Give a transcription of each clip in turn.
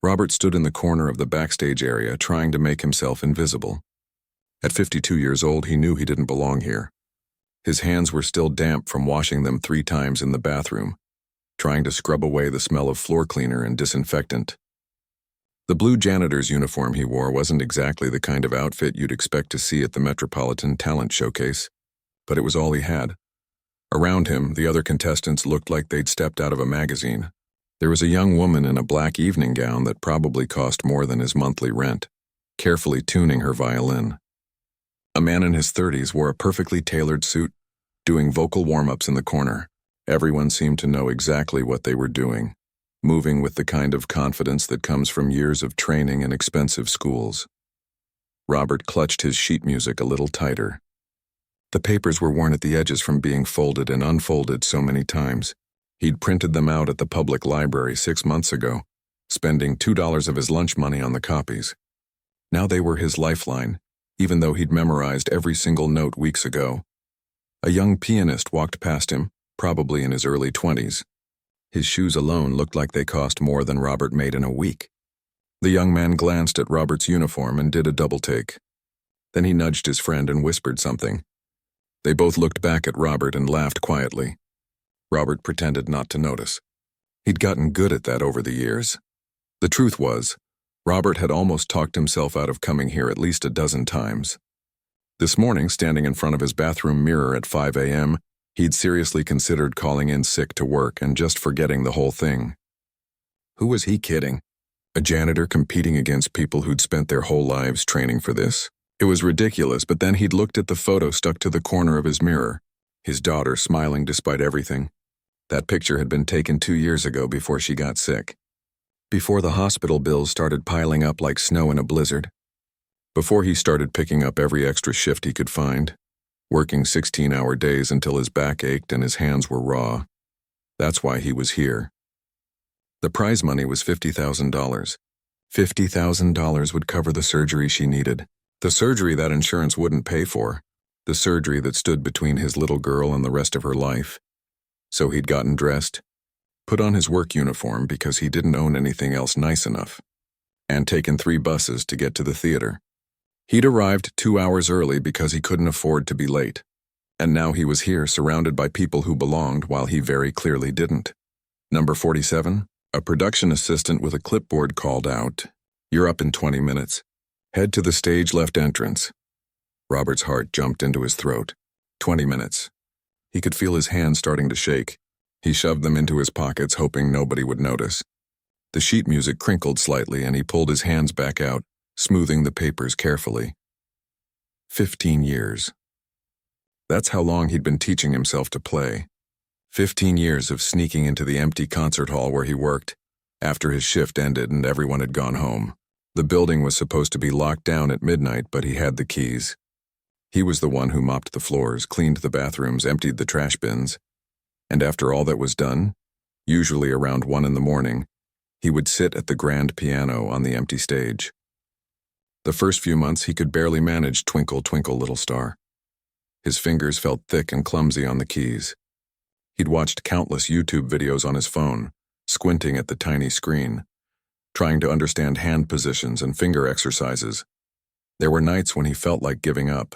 Robert stood in the corner of the backstage area trying to make himself invisible. At 52 years old, he knew he didn't belong here. His hands were still damp from washing them 3 times in the bathroom, trying to scrub away the smell of floor cleaner and disinfectant. The blue janitor's uniform he wore wasn't exactly the kind of outfit you'd expect to see at the Metropolitan Talent Showcase, but it was all he had. Around him, the other contestants looked like they'd stepped out of a magazine. There was a young woman in a black evening gown that probably cost more than his monthly rent, carefully tuning her violin. A man in his 30s wore a perfectly tailored suit, doing vocal warm-ups in the corner. Everyone seemed to know exactly what they were doing, moving with the kind of confidence that comes from years of training in expensive schools. Robert clutched his sheet music a little tighter. The papers were worn at the edges from being folded and unfolded so many times. He'd printed them out at the public library 6 months ago, spending $2 of his lunch money on the copies. Now they were his lifeline, even though he'd memorized every single note weeks ago. A young pianist walked past him, probably in his early 20s. His shoes alone looked like they cost more than Robert made in a week. The young man glanced at Robert's uniform and did a double take. Then he nudged his friend and whispered something. They both looked back at Robert and laughed quietly. Robert pretended not to notice. He'd gotten good at that over the years. The truth was, Robert had almost talked himself out of coming here at least a dozen times. This morning, standing in front of his bathroom mirror at 5 a.m., he'd seriously considered calling in sick to work and just forgetting the whole thing. Who was he kidding? A janitor competing against people who'd spent their whole lives training for this? It was ridiculous, but then he'd looked at the photo stuck to the corner of his mirror, his daughter smiling despite everything. That picture had been taken 2 years ago before she got sick. Before the hospital bills started piling up like snow in a blizzard. Before he started picking up every extra shift he could find, working 16-hour days until his back ached and his hands were raw. That's why he was here. The prize money was $50,000. $50,000 would cover the surgery she needed. The surgery that insurance wouldn't pay for. The surgery that stood between his little girl and the rest of her life. So he'd gotten dressed, put on his work uniform because he didn't own anything else nice enough, and taken 3 buses to get to the theater. He'd arrived 2 hours early because he couldn't afford to be late, and now he was here surrounded by people who belonged while he very clearly didn't. Number 47, a production assistant with a clipboard called out, "You're up in 20 minutes. Head to the stage left entrance." Robert's heart jumped into his throat. 20 minutes. He could feel his hands starting to shake. He shoved them into his pockets, hoping nobody would notice. The sheet music crinkled slightly, and he pulled his hands back out, smoothing the papers carefully. 15 years. That's how long he'd been teaching himself to play. 15 years of sneaking into the empty concert hall where he worked, after his shift ended and everyone had gone home. The building was supposed to be locked down at midnight, but he had the keys. He was the one who mopped the floors, cleaned the bathrooms, emptied the trash bins. And after all that was done, usually around 1 in the morning, he would sit at the grand piano on the empty stage. The first few months he could barely manage Twinkle, Twinkle, Little Star. His fingers felt thick and clumsy on the keys. He'd watched countless YouTube videos on his phone, squinting at the tiny screen, trying to understand hand positions and finger exercises. There were nights when he felt like giving up.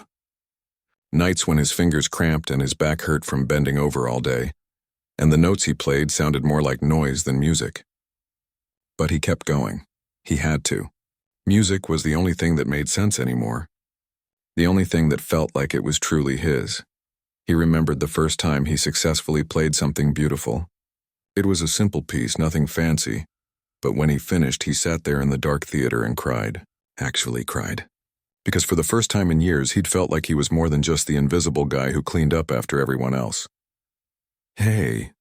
Nights when his fingers cramped and his back hurt from bending over all day, and the notes he played sounded more like noise than music. But he kept going. He had to. Music was the only thing that made sense anymore. The only thing that felt like it was truly his. He remembered the first time he successfully played something beautiful. It was a simple piece, nothing fancy, but when he finished, he sat there in the dark theater and cried. Actually cried. Because for the first time in years, he'd felt like he was more than just the invisible guy who cleaned up after everyone else. "Hey."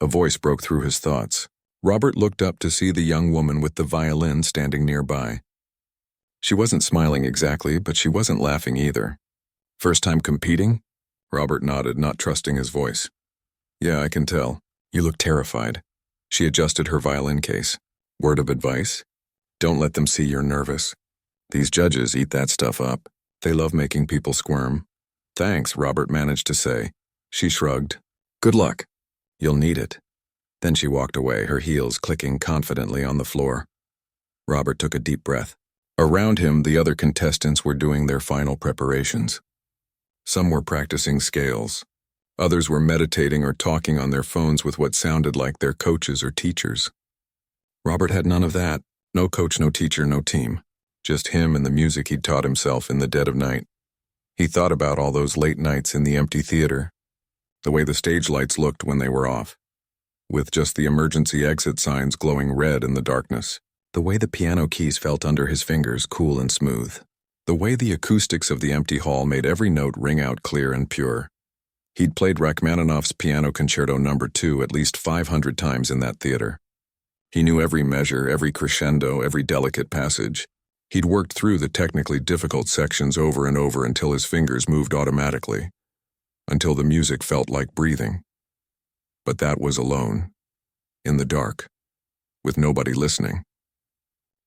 A voice broke through his thoughts. Robert looked up to see the young woman with the violin standing nearby. She wasn't smiling exactly, but she wasn't laughing either. "First time competing?" Robert nodded, not trusting his voice. "Yeah, I can tell. You look terrified." She adjusted her violin case. "Word of advice? Don't let them see you're nervous. These judges eat that stuff up. They love making people squirm." "Thanks," Robert managed to say. She shrugged. "Good luck. You'll need it." Then she walked away, her heels clicking confidently on the floor. Robert took a deep breath. Around him, the other contestants were doing their final preparations. Some were practicing scales. Others were meditating or talking on their phones with what sounded like their coaches or teachers. Robert had none of that. No coach, no teacher, no team. Just him and the music he'd taught himself in the dead of night. He thought about all those late nights in the empty theater, the way the stage lights looked when they were off, with just the emergency exit signs glowing red in the darkness, the way the piano keys felt under his fingers, cool and smooth, the way the acoustics of the empty hall made every note ring out clear and pure. He'd played Rachmaninoff's Piano Concerto No. 2 at least 500 times in that theater. He knew every measure, every crescendo, every delicate passage. He'd worked through the technically difficult sections over and over until his fingers moved automatically, until the music felt like breathing. But that was alone, in the dark, with nobody listening.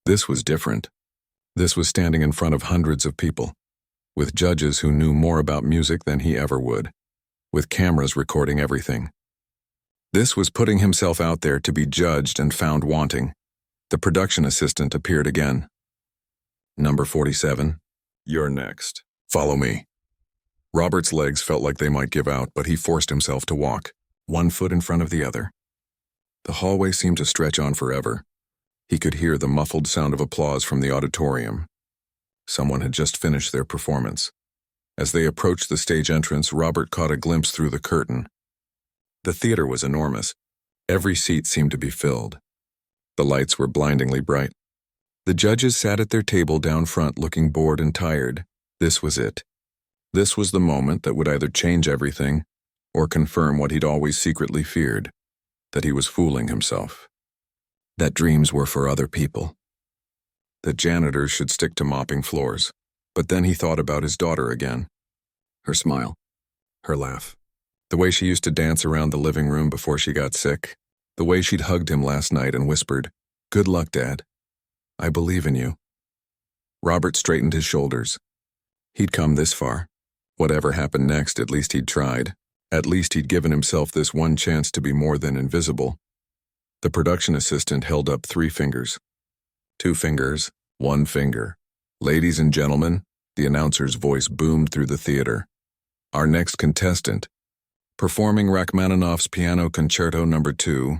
This was different. This was standing in front of hundreds of people, with judges who knew more about music than he ever would, with cameras recording everything. This was putting himself out there to be judged and found wanting. The production assistant appeared again. Number 47, you're next. Follow me. Robert's legs felt like they might give out, but he forced himself to walk, one foot in front of the other. The hallway seemed to stretch on forever. He could hear the muffled sound of applause from the auditorium. Someone had just finished their performance. As they approached the stage entrance, Robert caught a glimpse through the curtain. The theater was enormous. Every seat seemed to be filled. The lights were blindingly bright. The judges sat at their table down front looking bored and tired. This was it. This was the moment that would either change everything or confirm what he'd always secretly feared, that he was fooling himself. That dreams were for other people. That janitors should stick to mopping floors. But then he thought about his daughter again. Her smile. Her laugh. The way she used to dance around the living room before she got sick. The way she'd hugged him last night and whispered, "Good luck, Dad. I believe in you." Robert straightened his shoulders. He'd come this far. Whatever happened next, at least he'd tried. At least he'd given himself this one chance to be more than invisible. The production assistant held up 3 fingers. 2 fingers, 1 finger. "Ladies and gentlemen," the announcer's voice boomed through the theater. "Our next contestant, performing Rachmaninoff's Piano Concerto No. 2.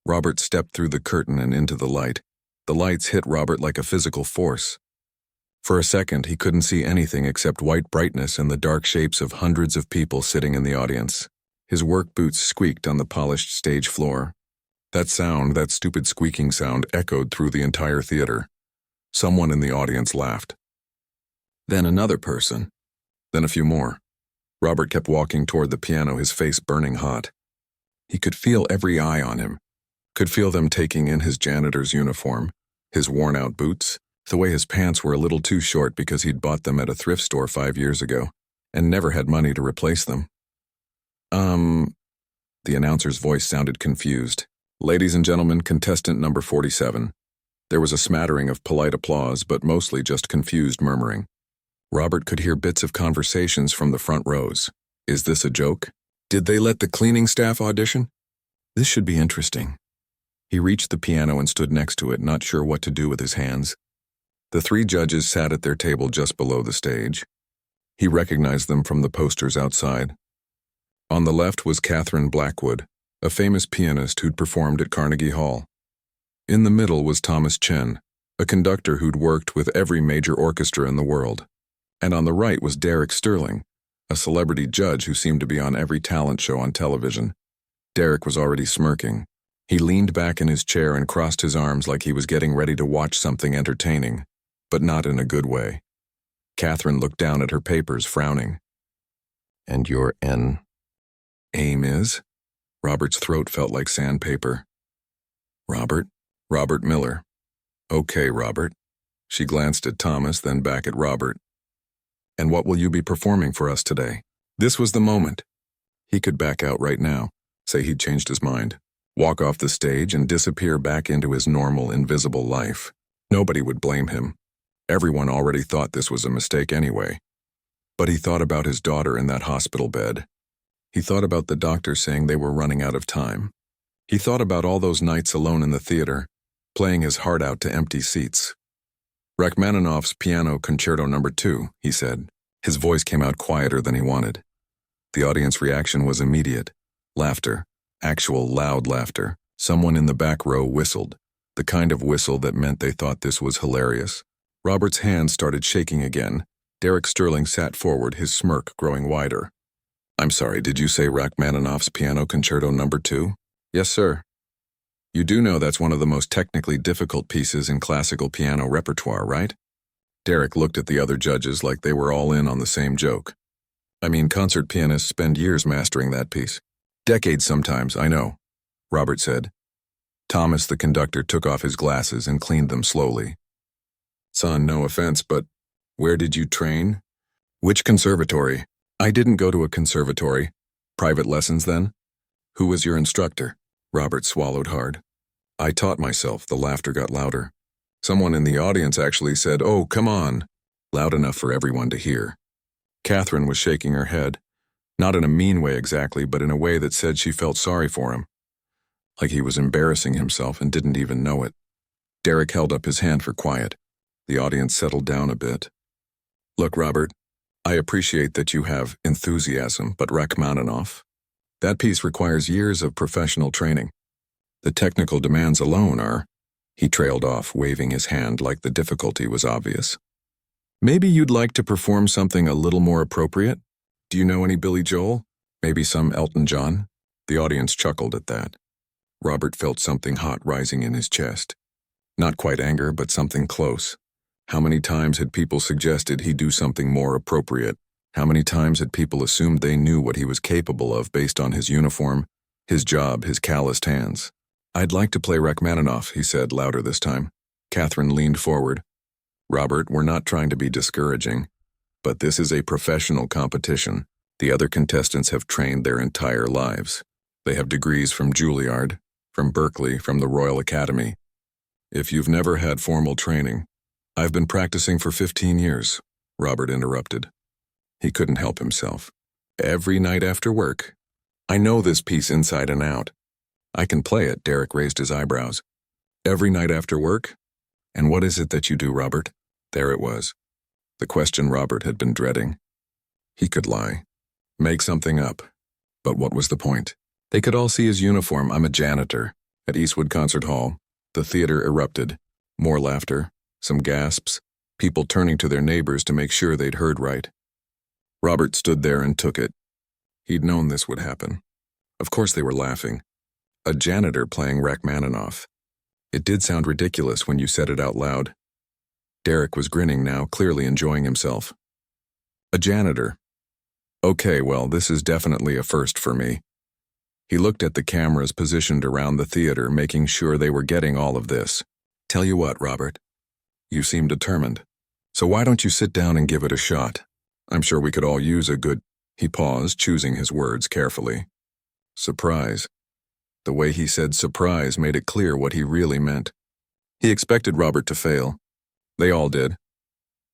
Robert stepped through the curtain and into the light. The lights hit Robert like a physical force. For a second, he couldn't see anything except white brightness and the dark shapes of hundreds of people sitting in the audience. His work boots squeaked on the polished stage floor. That sound, that stupid squeaking sound, echoed through the entire theater. Someone in the audience laughed. Then another person. Then a few more. Robert kept walking toward the piano, his face burning hot. He could feel every eye on him. Could feel them taking in his janitor's uniform, his worn-out boots, the way his pants were a little too short because he'd bought them at a thrift store 5 years ago, and never had money to replace them. The announcer's voice sounded confused. "Ladies and gentlemen, contestant number 47. There was a smattering of polite applause, but mostly just confused murmuring. Robert could hear bits of conversations from the front rows. Is this a joke? Did they let the cleaning staff audition? This should be interesting. He reached the piano and stood next to it, not sure what to do with his hands. The 3 judges sat at their table just below the stage. He recognized them from the posters outside. On the left was Catherine Blackwood, a famous pianist who'd performed at Carnegie Hall. In the middle was Thomas Chen, a conductor who'd worked with every major orchestra in the world. And on the right was Derek Sterling, a celebrity judge who seemed to be on every talent show on television. Derek was already smirking. He leaned back in his chair and crossed his arms like he was getting ready to watch something entertaining, but not in a good way. Catherine looked down at her papers, frowning. "And your aim is?" Robert's throat felt like sandpaper. Robert Miller. "Okay, Robert." She glanced at Thomas, then back at Robert. "And what will you be performing for us today?" This was the moment. He could back out right now, say he'd changed his mind, walk off the stage and disappear back into his normal, invisible life. Nobody would blame him. Everyone already thought this was a mistake anyway. But he thought about his daughter in that hospital bed. He thought about the doctor saying they were running out of time. He thought about all those nights alone in the theater, playing his heart out to empty seats. Rachmaninoff's Piano Concerto No. 2, he said. His voice came out quieter than he wanted. The audience reaction was immediate. Laughter. Actual loud laughter. Someone in the back row whistled. The kind of whistle that meant they thought this was hilarious. Robert's hand started shaking again. Derek Sterling sat forward, his smirk growing wider. "I'm sorry, did you say Rachmaninoff's Piano Concerto No. 2? "Yes, sir." "You do know that's one of the most technically difficult pieces in classical piano repertoire, right?" Derek looked at the other judges like they were all in on the same joke. "I mean, concert pianists spend years mastering that piece. Decades sometimes, I know," Robert said. Thomas, the conductor, took off his glasses and cleaned them slowly. "Son, no offense, but where did you train?" "Which conservatory?" "I didn't go to a conservatory." "Private lessons, then?" "Who was your instructor?" Robert swallowed hard. "I taught myself." The laughter got louder. Someone in the audience actually said, "Oh, come on," loud enough for everyone to hear. Catherine was shaking her head, not in a mean way exactly, but in a way that said she felt sorry for him, like he was embarrassing himself and didn't even know it. Derek held up his hand for quiet. The audience settled down a bit. "Look, Robert, I appreciate that you have enthusiasm, but Rachmaninoff, that piece requires years of professional training. The technical demands alone are—" He trailed off, waving his hand like the difficulty was obvious. "Maybe you'd like to perform something a little more appropriate? Do you know any Billy Joel? Maybe some Elton John?" The audience chuckled at that. Robert felt something hot rising in his chest. Not quite anger, but something close. How many times had people suggested he do something more appropriate? How many times had people assumed they knew what he was capable of based on his uniform, his job, his calloused hands? "I'd like to play Rachmaninoff," he said, louder this time. Catherine leaned forward. "Robert, we're not trying to be discouraging, but this is a professional competition. The other contestants have trained their entire lives. They have degrees from Juilliard, from Berkeley, from the Royal Academy. If you've never had formal training—" "I've been practicing for 15 years, Robert interrupted. He couldn't help himself. "Every night after work. I know this piece inside and out." "I can play it," Derek raised his eyebrows. "Every night after work? And what is it that you do, Robert?" There it was. The question Robert had been dreading. He could lie. Make something up. But what was the point? They could all see his uniform. "I'm a janitor." At Eastwood Concert Hall, the theater erupted. More laughter, some gasps, people turning to their neighbors to make sure they'd heard right. Robert stood there and took it. He'd known this would happen. Of course they were laughing. A janitor playing Rachmaninoff. It did sound ridiculous when you said it out loud. Derek was grinning now, clearly enjoying himself. "A janitor. Okay, well, this is definitely a first for me." He looked at the cameras positioned around the theater, making sure they were getting all of this. "Tell you what, Robert. You seem determined. So why don't you sit down and give it a shot? I'm sure we could all use a good—" He paused, choosing his words carefully. "Surprise." The way he said surprise made it clear what he really meant. He expected Robert to fail. They all did.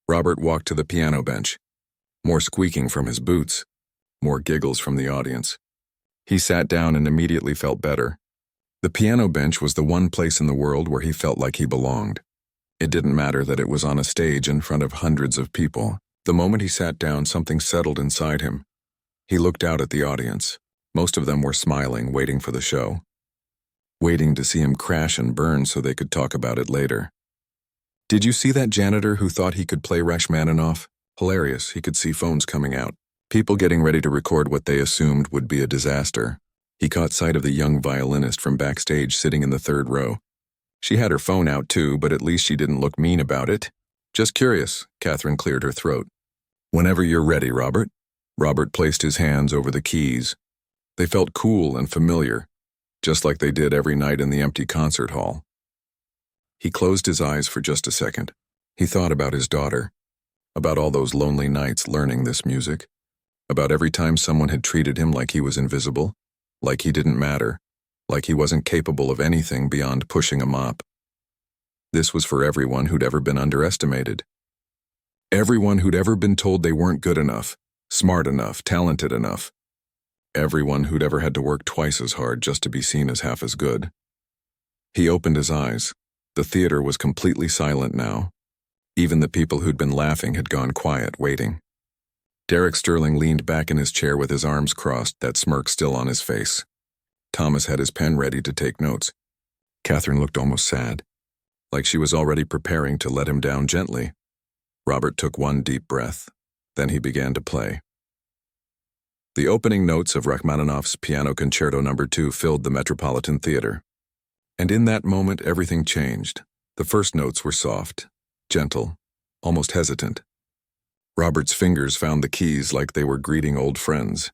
Robert walked to the piano bench. More squeaking from his boots. More giggles from the audience. He sat down and immediately felt better. The piano bench was the one place in the world where he felt like he belonged. It didn't matter that it was on a stage in front of hundreds of people. The moment he sat down, something settled inside him. He looked out at the audience. Most of them were smiling, waiting for the show. Waiting to see him crash and burn so they could talk about it later. "Did you see that janitor who thought he could play Rachmaninoff? Hilarious, he could see phones coming out. People getting ready to record what they assumed would be a disaster. He caught sight of the young violinist from backstage sitting in the third row. She had her phone out too, but at least she didn't look mean about it. Just curious." Catherine cleared her throat. "Whenever you're ready, Robert." Robert placed his hands over the keys. They felt cool and familiar, just like they did every night in the empty concert hall. He closed his eyes for just a second. He thought about his daughter, about all those lonely nights learning this music, about every time someone had treated him like he was invisible, like he didn't matter, like he wasn't capable of anything beyond pushing a mop. This was for everyone who'd ever been underestimated. Everyone who'd ever been told they weren't good enough, smart enough, talented enough. everyone who'd ever had to work twice as hard just to be seen as half as good. He opened his eyes. The theater was completely silent now. Even the people who'd been laughing had gone quiet, waiting. Derek Sterling leaned back in his chair with his arms crossed, that smirk still on his face. Thomas had his pen ready to take notes. Catherine looked almost sad, like she was already preparing to let him down gently. Robert took one deep breath. Then he began to play. The opening notes of Rachmaninoff's Piano Concerto No. 2 filled the Metropolitan Theater. And in that moment, everything changed. The first notes were soft, gentle, almost hesitant. Robert's fingers found the keys like they were greeting old friends.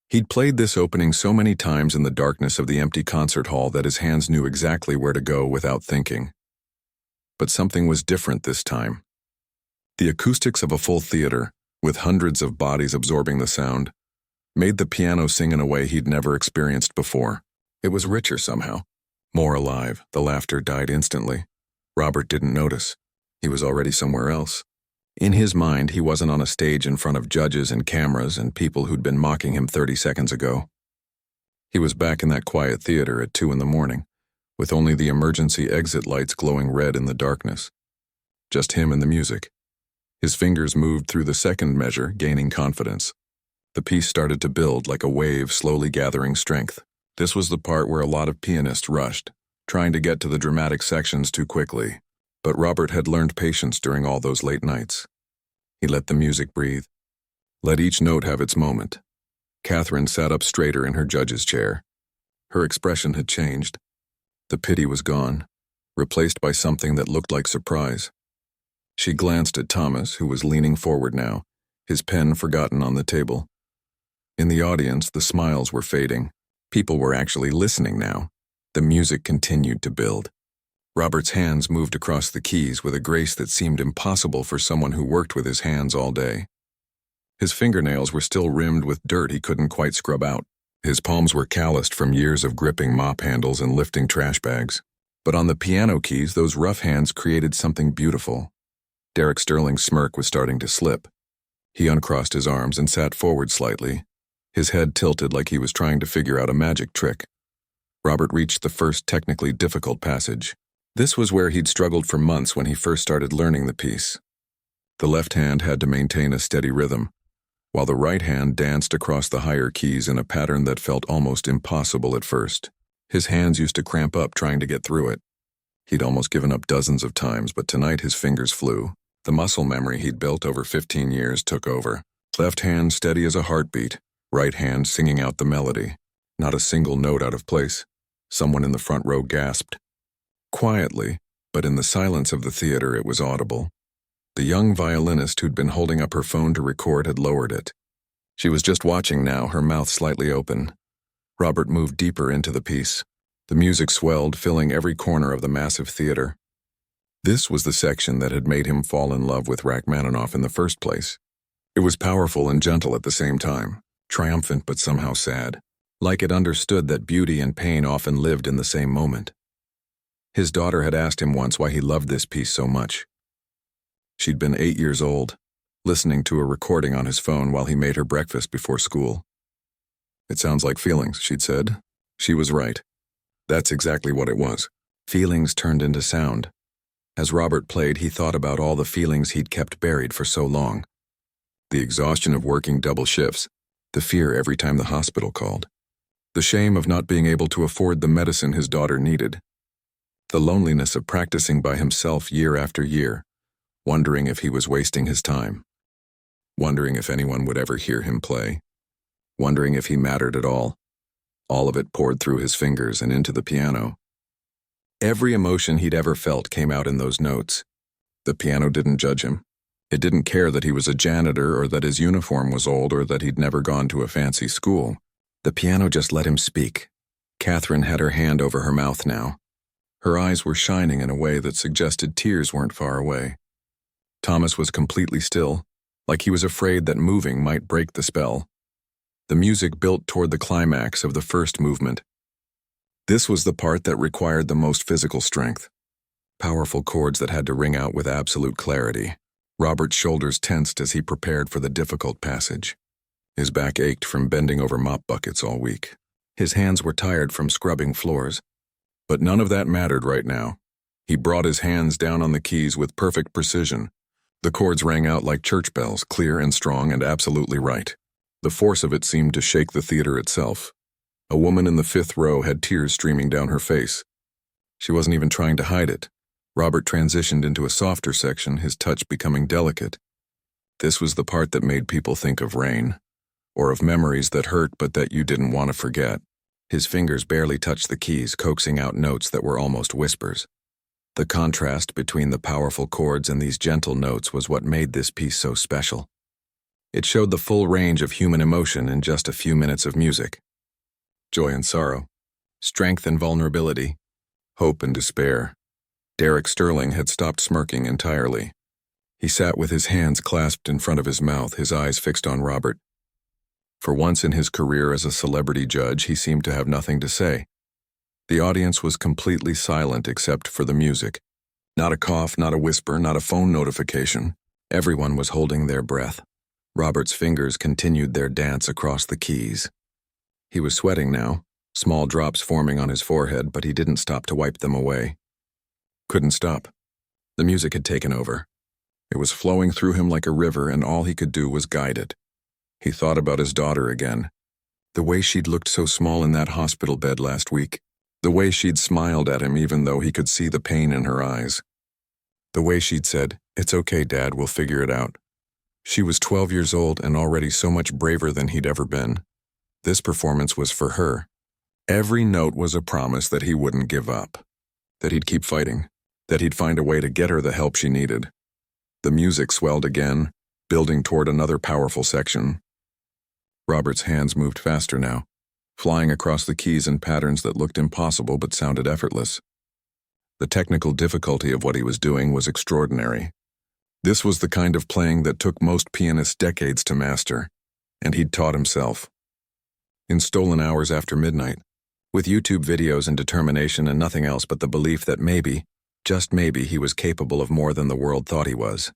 He'd played this opening so many times in the darkness of the empty concert hall that his hands knew exactly where to go without thinking. But something was different this time. The acoustics of a full theater, with hundreds of bodies absorbing the sound, made the piano sing in a way he'd never experienced before. It was richer somehow, more alive. The laughter died instantly. Robert didn't notice. He was already somewhere else. In his mind, he wasn't on a stage in front of judges and cameras and people who'd been mocking him 30 seconds ago. He was back in that quiet theater at 2 a.m, with only the emergency exit lights glowing red in the darkness. Just him and the music. His fingers moved through the second measure, gaining confidence. The piece started to build like a wave slowly gathering strength. This was the part where a lot of pianists rushed, trying to get to the dramatic sections too quickly. But Robert had learned patience during all those late nights. He let the music breathe. Let each note have its moment. Catherine sat up straighter in her judge's chair. Her expression had changed. The pity was gone, replaced by something that looked like surprise. She glanced at Thomas, who was leaning forward now, his pen forgotten on the table. In the audience, the smiles were fading. People were actually listening now. The music continued to build. Robert's hands moved across the keys with a grace that seemed impossible for someone who worked with his hands all day. His fingernails were still rimmed with dirt he couldn't quite scrub out. His palms were calloused from years of gripping mop handles and lifting trash bags. But on the piano keys, those rough hands created something beautiful. Derek Sterling's smirk was starting to slip. He uncrossed his arms and sat forward slightly, his head tilted like he was trying to figure out a magic trick. Robert reached the first technically difficult passage. This was where he'd struggled for months when he first started learning the piece. The left hand had to maintain a steady rhythm, while the right hand danced across the higher keys in a pattern that felt almost impossible at first. His hands used to cramp up trying to get through it. He'd almost given up dozens of times, but tonight his fingers flew. The muscle memory he'd built over 15 years took over. Left hand steady as a heartbeat, right hand singing out the melody. Not a single note out of place. Someone in the front row gasped. Quietly, but in the silence of the theater it was audible. The young violinist who'd been holding up her phone to record had lowered it. She was just watching now, her mouth slightly open. Robert moved deeper into the piece. The music swelled, filling every corner of the massive theater. This was the section that had made him fall in love with Rachmaninoff in the first place. It was powerful and gentle at the same time, triumphant but somehow sad, like it understood that beauty and pain often lived in the same moment. His daughter had asked him once why he loved this piece so much. She'd been 8 years old, listening to a recording on his phone while he made her breakfast before school. "It sounds like feelings," she'd said. She was right. That's exactly what it was. Feelings turned into sound. As Robert played, he thought about all the feelings he'd kept buried for so long. The exhaustion of working double shifts, the fear every time the hospital called, the shame of not being able to afford the medicine his daughter needed, the loneliness of practicing by himself year after year, wondering if he was wasting his time, wondering if anyone would ever hear him play, wondering if he mattered at all. All of it poured through his fingers and into the piano. Every emotion he'd ever felt came out in those notes. The piano didn't judge him. It didn't care that he was a janitor or that his uniform was old or that he'd never gone to a fancy school. The piano just let him speak. Catherine had her hand over her mouth now. Her eyes were shining in a way that suggested tears weren't far away. Thomas was completely still, like he was afraid that moving might break the spell. The music built toward the climax of the first movement. This was the part that required the most physical strength. Powerful chords that had to ring out with absolute clarity. Robert's shoulders tensed as he prepared for the difficult passage. His back ached from bending over mop buckets all week. His hands were tired from scrubbing floors. But none of that mattered right now. He brought his hands down on the keys with perfect precision. The chords rang out like church bells, clear and strong and absolutely right. The force of it seemed to shake the theater itself. A woman in the fifth row had tears streaming down her face. She wasn't even trying to hide it. Robert transitioned into a softer section, his touch becoming delicate. This was the part that made people think of rain, or of memories that hurt but that you didn't want to forget. His fingers barely touched the keys, coaxing out notes that were almost whispers. The contrast between the powerful chords and these gentle notes was what made this piece so special. It showed the full range of human emotion in just a few minutes of music. Joy and sorrow, strength and vulnerability, hope and despair. Derek Sterling had stopped smirking entirely. He sat with his hands clasped in front of his mouth, his eyes fixed on Robert. For once in his career as a celebrity judge, he seemed to have nothing to say. The audience was completely silent except for the music. Not a cough, not a whisper, not a phone notification. Everyone was holding their breath. Robert's fingers continued their dance across the keys. He was sweating now, small drops forming on his forehead, but he didn't stop to wipe them away. Couldn't stop. The music had taken over. It was flowing through him like a river, and all he could do was guide it. He thought about his daughter again. The way she'd looked so small in that hospital bed last week. The way she'd smiled at him even though he could see the pain in her eyes. The way she'd said, "It's okay, Dad, we'll figure it out." She was 12 years old and already so much braver than he'd ever been. This performance was for her. Every note was a promise that he wouldn't give up, that he'd keep fighting, that he'd find a way to get her the help she needed. The music swelled again, building toward another powerful section. Robert's hands moved faster now, flying across the keys in patterns that looked impossible but sounded effortless. The technical difficulty of what he was doing was extraordinary. This was the kind of playing that took most pianists decades to master, and he'd taught himself. In stolen hours after midnight, with YouTube videos and determination and nothing else but the belief that maybe, just maybe, he was capable of more than the world thought he was.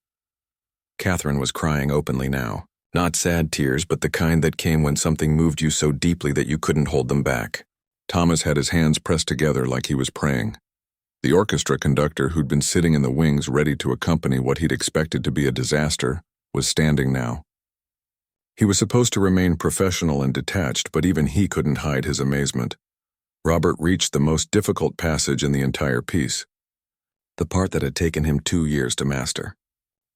Catherine was crying openly now. Not sad tears, but the kind that came when something moved you so deeply that you couldn't hold them back. Thomas had his hands pressed together like he was praying. The orchestra conductor, who'd been sitting in the wings ready to accompany what he'd expected to be a disaster, was standing now. He was supposed to remain professional and detached, but even he couldn't hide his amazement. Robert reached the most difficult passage in the entire piece, the part that had taken him 2 years to master.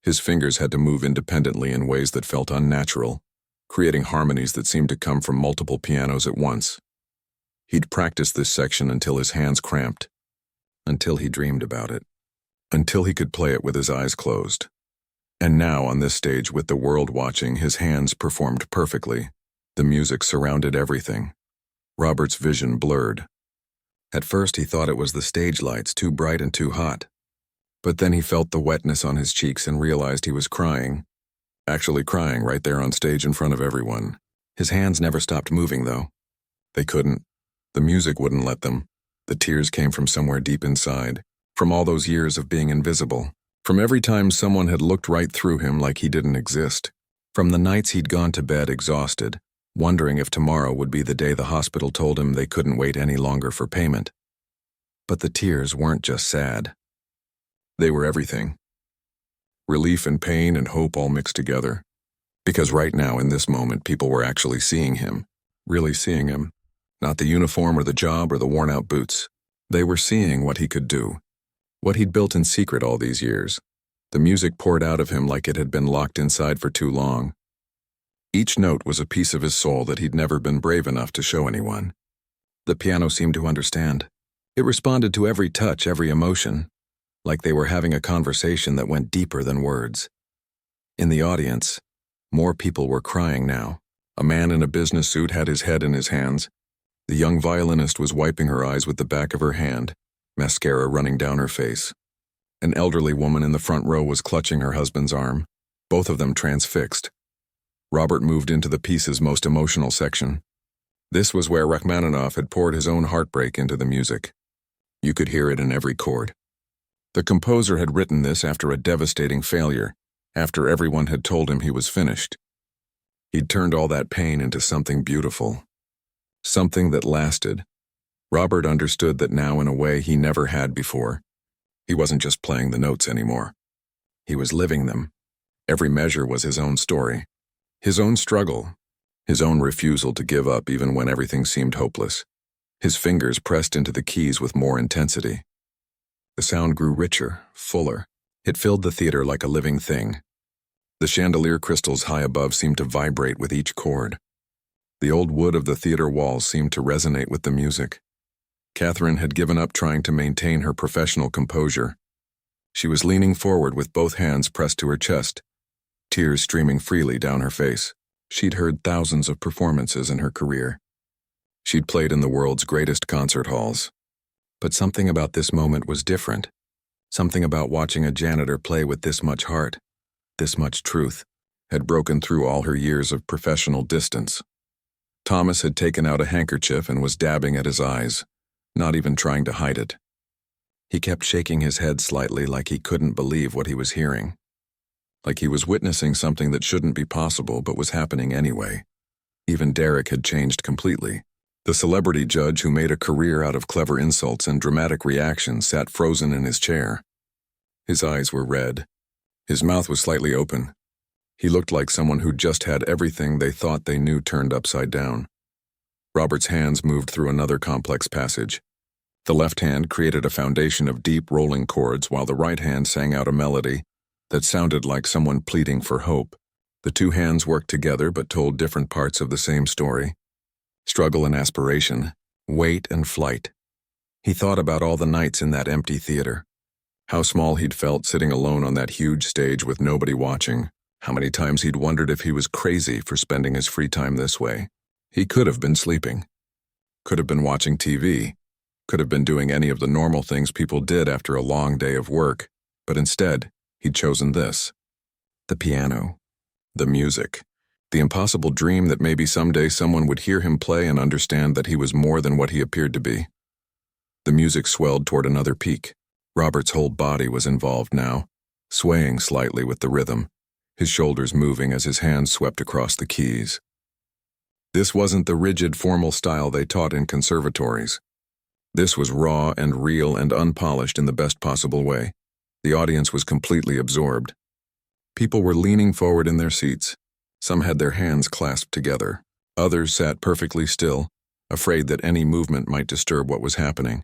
His fingers had to move independently in ways that felt unnatural, creating harmonies that seemed to come from multiple pianos at once. He'd practiced this section until his hands cramped, until he dreamed about it, until he could play it with his eyes closed. And now, on this stage with the world watching, his hands performed perfectly. The music surrounded everything. Robert's vision blurred. At first he thought it was the stage lights, too bright and too hot. But then he felt the wetness on his cheeks and realized he was crying. Actually crying right there on stage in front of everyone. His hands never stopped moving, though. They couldn't. The music wouldn't let them. The tears came from somewhere deep inside, from all those years of being invisible, from every time someone had looked right through him like he didn't exist, from the nights he'd gone to bed exhausted, wondering if tomorrow would be the day the hospital told him they couldn't wait any longer for payment. But the tears weren't just sad. They were everything. Relief and pain and hope all mixed together. Because right now, in this moment, people were actually seeing him, really seeing him. Not the uniform or the job or the worn-out boots. They were seeing what he could do, what he'd built in secret all these years. The music poured out of him like it had been locked inside for too long. Each note was a piece of his soul that he'd never been brave enough to show anyone. The piano seemed to understand. It responded to every touch, every emotion, like they were having a conversation that went deeper than words. In the audience, more people were crying now. A man in a business suit had his head in his hands. The young violinist was wiping her eyes with the back of her hand, mascara running down her face. An elderly woman in the front row was clutching her husband's arm, both of them transfixed. Robert moved into the piece's most emotional section. This was where Rachmaninoff had poured his own heartbreak into the music. You could hear it in every chord. The composer had written this after a devastating failure, after everyone had told him he was finished. He'd turned all that pain into something beautiful. Something that lasted. Robert understood that now in a way he never had before. He wasn't just playing the notes anymore. He was living them. Every measure was his own story. His own struggle. His own refusal to give up even when everything seemed hopeless. His fingers pressed into the keys with more intensity. The sound grew richer, fuller. It filled the theater like a living thing. The chandelier crystals high above seemed to vibrate with each chord. The old wood of the theater walls seemed to resonate with the music. Catherine had given up trying to maintain her professional composure. She was leaning forward with both hands pressed to her chest, tears streaming freely down her face. She'd heard thousands of performances in her career. She'd played in the world's greatest concert halls. But something about this moment was different. Something about watching a janitor play with this much heart, this much truth, had broken through all her years of professional distance. Thomas had taken out a handkerchief and was dabbing at his eyes, not even trying to hide it. He kept shaking his head slightly like he couldn't believe what he was hearing. Like he was witnessing something that shouldn't be possible but was happening anyway. Even Derek had changed completely. The celebrity judge who made a career out of clever insults and dramatic reactions sat frozen in his chair. His eyes were red. His mouth was slightly open. He looked like someone who'd just had everything they thought they knew turned upside down. Robert's hands moved through another complex passage. The left hand created a foundation of deep rolling chords while the right hand sang out a melody that sounded like someone pleading for hope. The two hands worked together but told different parts of the same story. Struggle and aspiration, wait and flight. He thought about all the nights in that empty theater. How small he'd felt sitting alone on that huge stage with nobody watching. How many times he'd wondered if he was crazy for spending his free time this way. He could have been sleeping. Could have been watching TV. Could have been doing any of the normal things people did after a long day of work. But instead, he'd chosen this. The piano. The music. The impossible dream that maybe someday someone would hear him play and understand that he was more than what he appeared to be. The music swelled toward another peak. Robert's whole body was involved now, swaying slightly with the rhythm, his shoulders moving as his hands swept across the keys. This wasn't the rigid, formal style they taught in conservatories. This was raw and real and unpolished in the best possible way. The audience was completely absorbed. People were leaning forward in their seats. Some had their hands clasped together. Others sat perfectly still, afraid that any movement might disturb what was happening.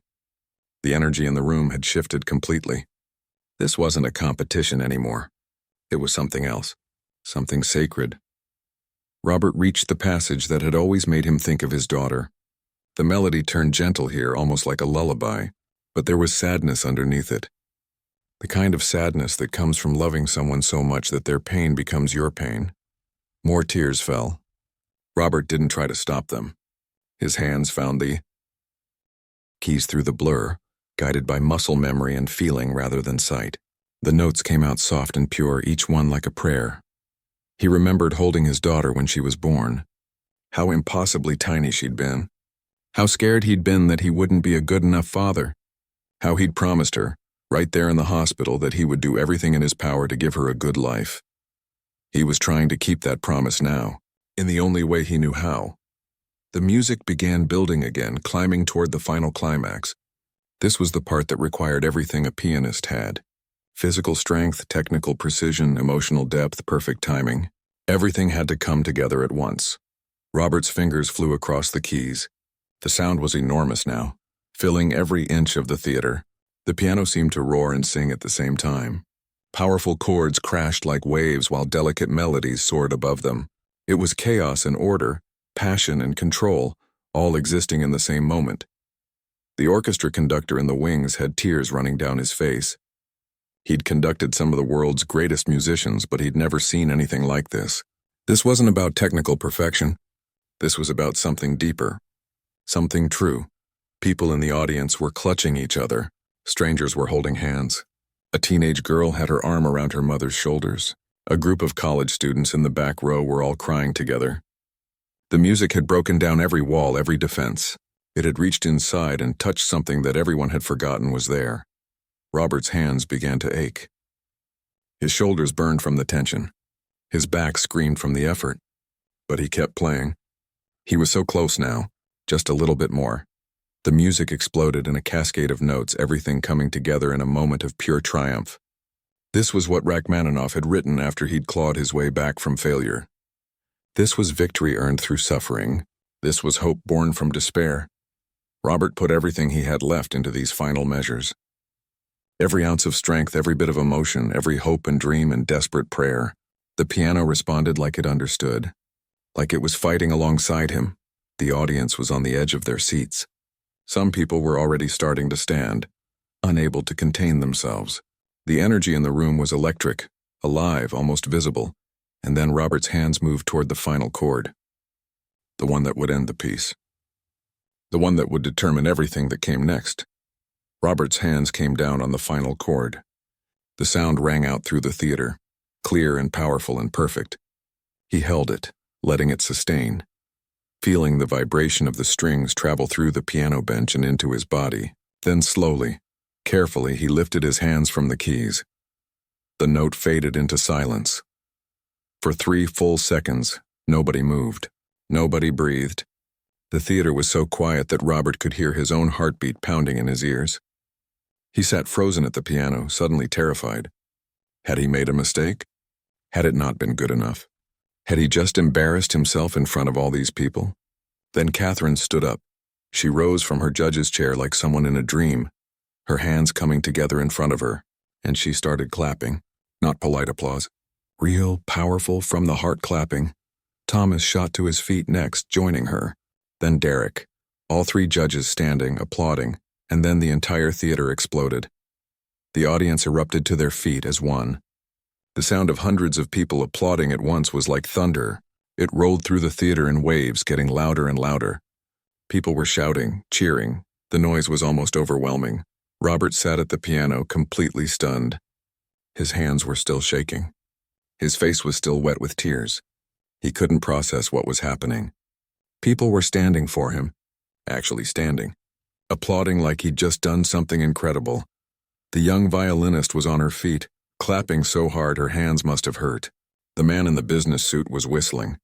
The energy in the room had shifted completely. This wasn't a competition anymore. It was something else, something sacred. Robert reached the passage that had always made him think of his daughter. The melody turned gentle here, almost like a lullaby, but there was sadness underneath it. The kind of sadness that comes from loving someone so much that their pain becomes your pain. More tears fell. Robert didn't try to stop them. His hands found the keys through the blur, guided by muscle memory and feeling rather than sight. The notes came out soft and pure, each one like a prayer. He remembered holding his daughter when she was born. How impossibly tiny she'd been. How scared he'd been that he wouldn't be a good enough father. How he'd promised her, right there in the hospital, that he would do everything in his power to give her a good life. He was trying to keep that promise now, in the only way he knew how. The music began building again, climbing toward the final climax. This was the part that required everything a pianist had. Physical strength, technical precision, emotional depth, perfect timing. Everything had to come together at once. Robert's fingers flew across the keys. The sound was enormous now, filling every inch of the theater. The piano seemed to roar and sing at the same time. Powerful chords crashed like waves while delicate melodies soared above them. It was chaos and order, passion and control, all existing in the same moment. The orchestra conductor in the wings had tears running down his face. He'd conducted some of the world's greatest musicians, but he'd never seen anything like this. This wasn't about technical perfection. This was about something deeper, something true. People in the audience were clutching each other. Strangers were holding hands. A teenage girl had her arm around her mother's shoulders. A group of college students in the back row were all crying together. The music had broken down every wall, every defense. It had reached inside and touched something that everyone had forgotten was there. Robert's hands began to ache. His shoulders burned from the tension. His back screamed from the effort. But he kept playing. He was so close now, just a little bit more. The music exploded in a cascade of notes, everything coming together in a moment of pure triumph. This was what Rachmaninoff had written after he'd clawed his way back from failure. This was victory earned through suffering. This was hope born from despair. Robert put everything he had left into these final measures. Every ounce of strength, every bit of emotion, every hope and dream and desperate prayer. The piano responded like it understood, like it was fighting alongside him. The audience was on the edge of their seats. Some people were already starting to stand, unable to contain themselves. The energy in the room was electric, alive, almost visible, and then Robert's hands moved toward the final chord. The one that would end the piece. The one that would determine everything that came next. Robert's hands came down on the final chord. The sound rang out through the theater, clear and powerful and perfect. He held it, letting it sustain, feeling the vibration of the strings travel through the piano bench and into his body. Then slowly, carefully, he lifted his hands from the keys. The note faded into silence. For 3 full seconds, nobody moved. Nobody breathed. The theater was so quiet that Robert could hear his own heartbeat pounding in his ears. He sat frozen at the piano, suddenly terrified. Had he made a mistake? Had it not been good enough? Had he just embarrassed himself in front of all these people? Then Catherine stood up. She rose from her judge's chair like someone in a dream, her hands coming together in front of her, and she started clapping. Not polite applause. Real, powerful, from the heart clapping. Thomas shot to his feet next, joining her. Then Derek. All 3 judges standing, applauding, and then the entire theater exploded. The audience erupted to their feet as one. The sound of hundreds of people applauding at once was like thunder. It rolled through the theater in waves, getting louder and louder. People were shouting, cheering. The noise was almost overwhelming. Robert sat at the piano, completely stunned. His hands were still shaking. His face was still wet with tears. He couldn't process what was happening. People were standing for him, actually standing, applauding like he'd just done something incredible. The young violinist was on her feet, clapping so hard her hands must have hurt. The man in the business suit was whistling.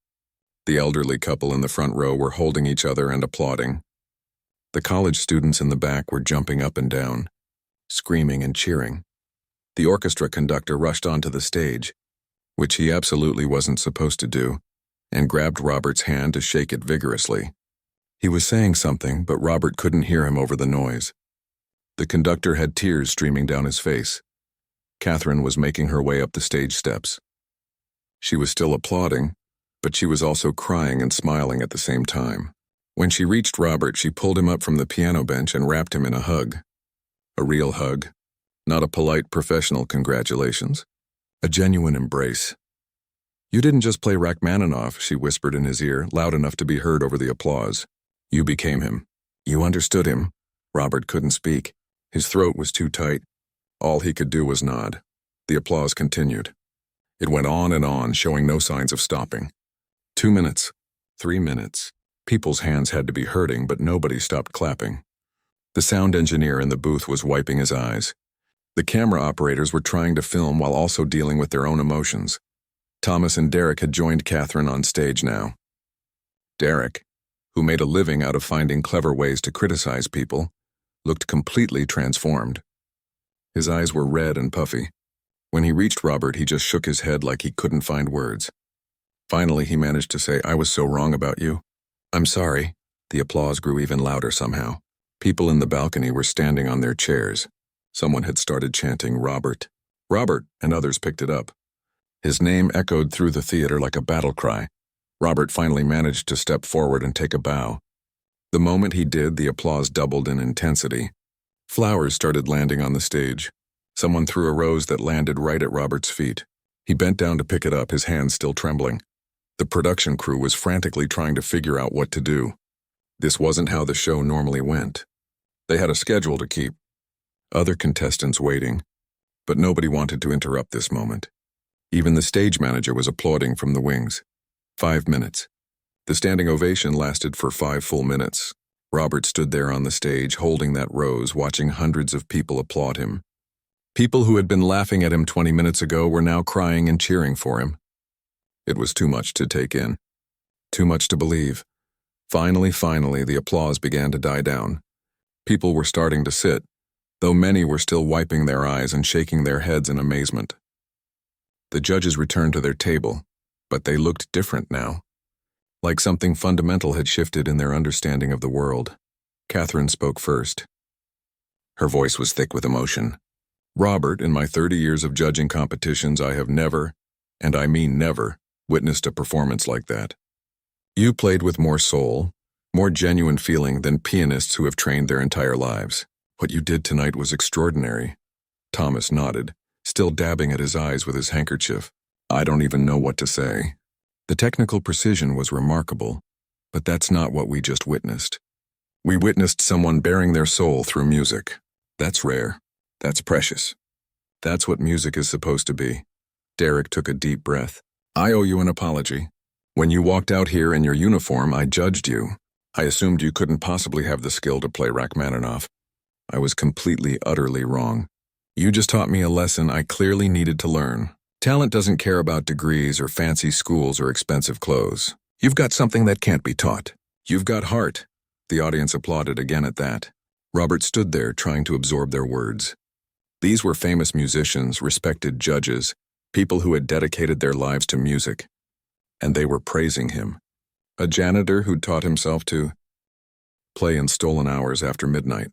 The elderly couple in the front row were holding each other and applauding. The college students in the back were jumping up and down, screaming and cheering. The orchestra conductor rushed onto the stage, which he absolutely wasn't supposed to do, and grabbed Robert's hand to shake it vigorously. He was saying something, but Robert couldn't hear him over the noise. The conductor had tears streaming down his face. Catherine was making her way up the stage steps. She was still applauding, but she was also crying and smiling at the same time. When she reached Robert, she pulled him up from the piano bench and wrapped him in a hug. A real hug, not a polite professional congratulations. A genuine embrace. You didn't just play Rachmaninoff, she whispered in his ear, loud enough to be heard over the applause. You became him. You understood him. Robert couldn't speak. His throat was too tight. All he could do was nod. The applause continued. It went on, showing no signs of stopping. 2 minutes. 3 minutes. People's hands had to be hurting, but nobody stopped clapping. The sound engineer in the booth was wiping his eyes. The camera operators were trying to film while also dealing with their own emotions. Thomas and Derek had joined Catherine on stage now. Derek, who made a living out of finding clever ways to criticize people, looked completely transformed. His eyes were red and puffy. When he reached Robert, he just shook his head like he couldn't find words. Finally, he managed to say, I was so wrong about you. I'm sorry. The applause grew even louder somehow. People in the balcony were standing on their chairs. Someone had started chanting, Robert. Robert, and others picked it up. His name echoed through the theater like a battle cry. Robert finally managed to step forward and take a bow. The moment he did, the applause doubled in intensity. Flowers started landing on the stage. Someone threw a rose that landed right at Robert's feet. He bent down to pick it up, his hands still trembling. The production crew was frantically trying to figure out what to do. This wasn't how the show normally went. They had a schedule to keep. Other contestants waiting. But nobody wanted to interrupt this moment. Even the stage manager was applauding from the wings. 5 minutes. The standing ovation lasted for 5 full minutes. Robert stood there on the stage, holding that rose, watching hundreds of people applaud him. People who had been laughing at him 20 minutes ago were now crying and cheering for him. It was too much to take in. Too much to believe. Finally, the applause began to die down. People were starting to sit, though many were still wiping their eyes and shaking their heads in amazement. The judges returned to their table, but they looked different now. Like something fundamental had shifted in their understanding of the world. Catherine spoke first. Her voice was thick with emotion. Robert, in my 30 years of judging competitions, I have never, and I mean never, witnessed a performance like that. You played with more soul, more genuine feeling than pianists who have trained their entire lives. What you did tonight was extraordinary. Thomas nodded, still dabbing at his eyes with his handkerchief. I don't even know what to say. The technical precision was remarkable, but that's not what we just witnessed. We witnessed someone bearing their soul through music. That's rare. That's precious. That's what music is supposed to be. Derek took a deep breath. I owe you an apology. When you walked out here in your uniform, I judged you. I assumed you couldn't possibly have the skill to play Rachmaninoff. I was completely, utterly wrong. You just taught me a lesson I clearly needed to learn. Talent doesn't care about degrees or fancy schools or expensive clothes. You've got something that can't be taught. You've got heart. The audience applauded again at that. Robert stood there trying to absorb their words. These were famous musicians, respected judges, people who had dedicated their lives to music. And they were praising him. A janitor who'd taught himself to play in stolen hours after midnight.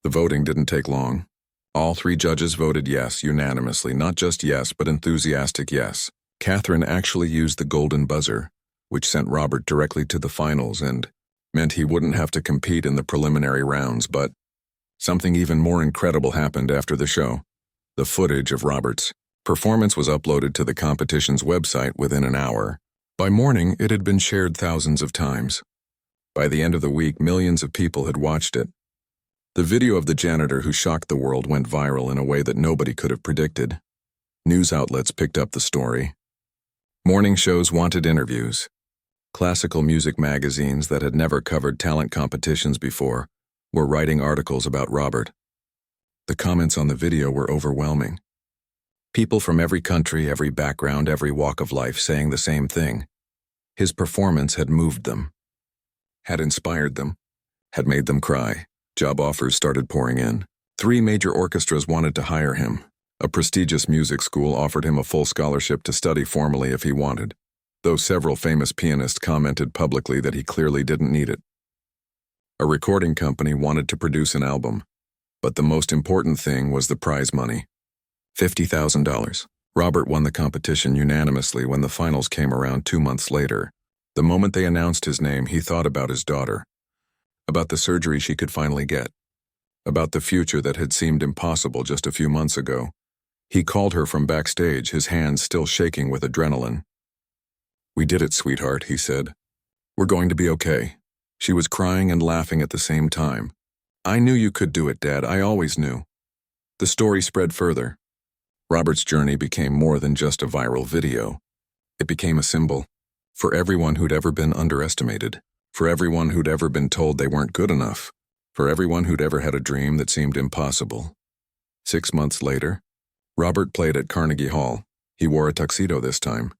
The voting didn't take long. All 3 judges voted yes unanimously, not just yes, but enthusiastic yes. Catherine actually used the golden buzzer, which sent Robert directly to the finals and meant he wouldn't have to compete in the preliminary rounds, but something even more incredible happened after the show. The footage of Robert's performance was uploaded to the competition's website within an hour. By morning, it had been shared thousands of times. By the end of the week, millions of people had watched it. The video of the janitor who shocked the world went viral in a way that nobody could have predicted. News outlets picked up the story. Morning shows wanted interviews. Classical music magazines that had never covered talent competitions before were writing articles about Robert. The comments on the video were overwhelming. People from every country, every background, every walk of life saying the same thing. His performance had moved them, had inspired them, had made them cry. Job offers started pouring in. 3 major orchestras wanted to hire him. A prestigious music school offered him a full scholarship to study formally if he wanted, though several famous pianists commented publicly that he clearly didn't need it. A recording company wanted to produce an album, but the most important thing was the prize money. $50,000. Robert won the competition unanimously when the finals came around 2 months later. The moment they announced his name, he thought about his daughter, about the surgery she could finally get, about the future that had seemed impossible just a few months ago. He called her from backstage, his hands still shaking with adrenaline. We did it, sweetheart, he said. We're going to be okay. She was crying and laughing at the same time. I knew you could do it, Dad. I always knew. The story spread further. Robert's journey became more than just a viral video. It became a symbol for everyone who'd ever been underestimated, for everyone who'd ever been told they weren't good enough, for everyone who'd ever had a dream that seemed impossible. 6 months later, Robert played at Carnegie Hall. He wore a tuxedo this time,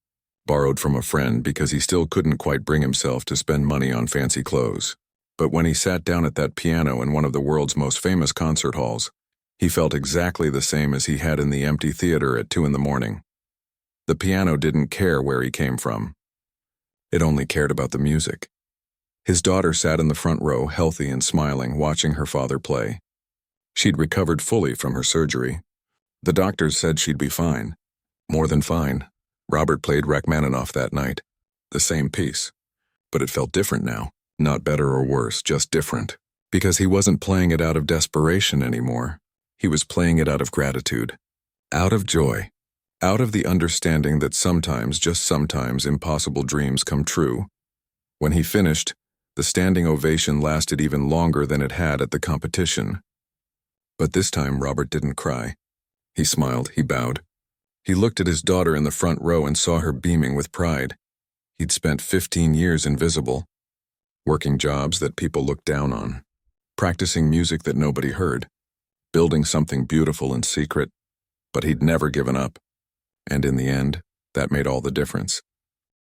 borrowed from a friend because he still couldn't quite bring himself to spend money on fancy clothes. But when he sat down at that piano in one of the world's most famous concert halls, he felt exactly the same as he had in the empty theater at 2 a.m. The piano didn't care where he came from. It only cared about the music. His daughter sat in the front row, healthy and smiling, watching her father play. She'd recovered fully from her surgery. The doctors said she'd be fine. More than fine. Robert played Rachmaninoff that night. The same piece. But it felt different now. Not better or worse, just different. Because he wasn't playing it out of desperation anymore. He was playing it out of gratitude. Out of joy. Out of the understanding that sometimes, just sometimes, impossible dreams come true. When he finished, the standing ovation lasted even longer than it had at the competition. But this time Robert didn't cry. He smiled, he bowed. He looked at his daughter in the front row and saw her beaming with pride. He'd spent 15 years invisible, working jobs that people looked down on, practicing music that nobody heard, building something beautiful in secret, but he'd never given up. And in the end, that made all the difference.